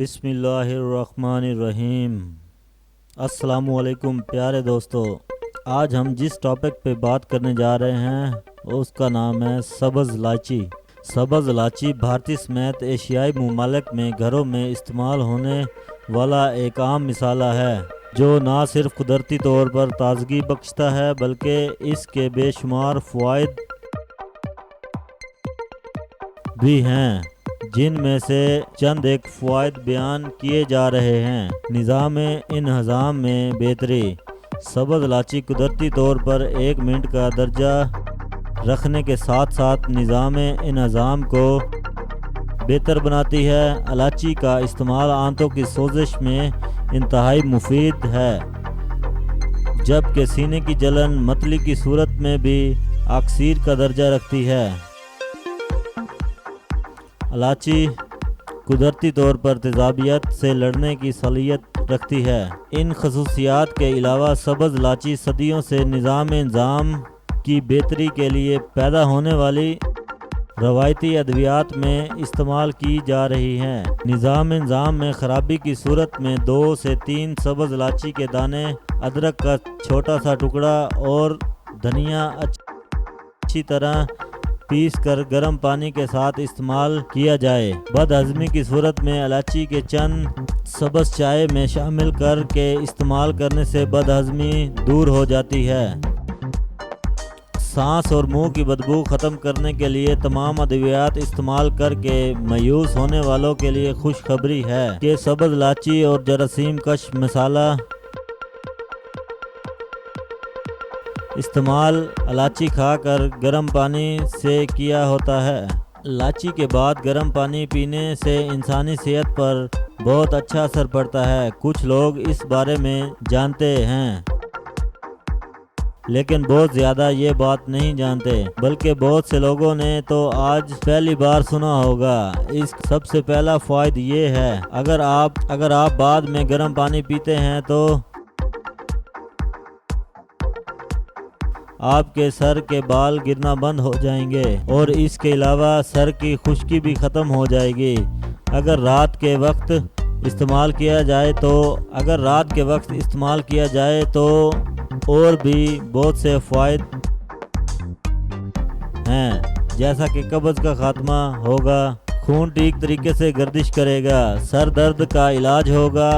بسم اللہ الرحمن الرحیم۔ السلام علیکم پیارے دوستو، آج ہم جس ٹاپک پہ بات کرنے جا رہے ہیں اس کا نام ہے سبز لاچی۔ سبز لاچی بھارتی سمیت ایشیائی ممالک میں گھروں میں استعمال ہونے والا ایک عام مسالہ ہے جو نہ صرف قدرتی طور پر تازگی بخشتا ہے بلکہ اس کے بے شمار فوائد بھی ہیں، جن میں سے چند ایک فوائد بیان کیے جا رہے ہیں۔ نظام انہضام میں بہتری۔ سبز لاچی قدرتی طور پر 1 منٹ کا درجہ رکھنے کے ساتھ ساتھ نظام انہضام کو بہتر بناتی ہے۔ الائچی کا استعمال آنتوں کی سوزش میں انتہائی مفید ہے، جبکہ سینے کی جلن متلی کی صورت میں بھی اکثیر کا درجہ رکھتی ہے۔ الائچی قدرتی طور پر تیزابیت سے لڑنے کی صلاحیت رکھتی ہے۔ ان خصوصیات کے علاوہ سبز لاچی صدیوں سے نظام انہضام کی بہتری کے لیے پیدا ہونے والی روایتی ادویات میں استعمال کی جا رہی ہے۔ نظام انہضام میں خرابی کی صورت میں 2 سے 3 سبز لاچی کے دانے، ادرک کا چھوٹا سا ٹکڑا اور دھنیا اچھی طرح پیس کر گرم پانی کے ساتھ استعمال کیا جائے۔ بد ہضمی کی صورت میں الائچی کے چند سبز چائے میں شامل کر کے استعمال کرنے سے بد ہضمی دور ہو جاتی ہے۔ سانس اور منہ کی بدبو ختم کرنے کے لیے تمام ادویات استعمال کر کے مایوس ہونے والوں کے لیے خوشخبری ہے کہ سبز لاچی اور جراثیم کش مسالہ استعمال الائچی کھا کر گرم پانی سے کیا ہوتا ہے۔ الائچی کے بعد گرم پانی پینے سے انسانی صحت پر بہت اچھا اثر پڑتا ہے۔ کچھ لوگ اس بارے میں جانتے ہیں لیکن بہت زیادہ یہ بات نہیں جانتے، بلکہ بہت سے لوگوں نے تو آج پہلی بار سنا ہوگا۔ اس سب سے پہلا فوائد یہ ہے، اگر آپ بعد میں گرم پانی پیتے ہیں تو آپ کے سر کے بال گرنا بند ہو جائیں گے اور اس کے علاوہ سر کی خشکی بھی ختم ہو جائے گی۔ اگر رات کے وقت استعمال کیا جائے تو اور بھی بہت سے فوائد ہیں، جیسا کہ قبض کا خاتمہ ہوگا، خون ٹھیک طریقے سے گردش کرے گا، سر درد کا علاج ہوگا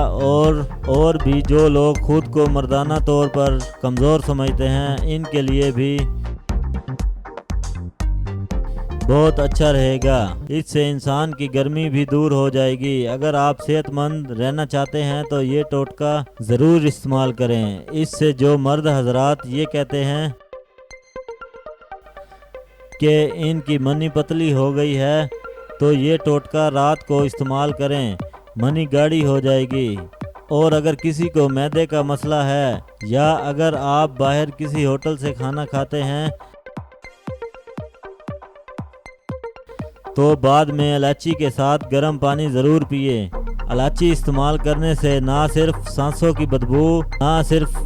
اور بھی جو لوگ خود کو مردانہ طور پر کمزور سمجھتے ہیں ان کے لیے بھی بہت اچھا رہے گا۔ اس سے انسان کی گرمی بھی دور ہو جائے گی۔ اگر آپ صحت مند رہنا چاہتے ہیں تو یہ ٹوٹکا ضرور استعمال کریں۔ اس سے جو مرد حضرات یہ کہتے ہیں کہ ان کی منی پتلی ہو گئی ہے تو یہ ٹوٹکا رات کو استعمال کریں، منی گاڑی ہو جائے گی۔ اور اگر کسی کو معدے کا مسئلہ ہے یا اگر آپ باہر کسی ہوٹل سے کھانا کھاتے ہیں تو بعد میں الائچی کے ساتھ گرم پانی ضرور پیئے۔ الائچی استعمال کرنے سے نہ صرف سانسوں کی بدبو نہ صرف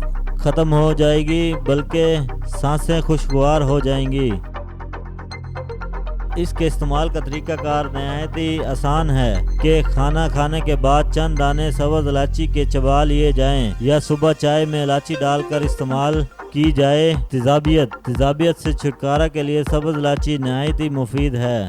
ختم ہو جائے گی بلکہ سانسیں خوشگوار ہو جائیں گی۔ اس کے استعمال کا طریقہ کار نہایت ہی آسان ہے کہ کھانا کھانے کے بعد چند دانے سبز الائچی کے چبا لیے جائیں یا صبح چائے میں الائچی ڈال کر استعمال کی جائے۔ تیزابیت سے چھٹکارا کے لیے سبز الائچی نہایت ہی مفید ہے۔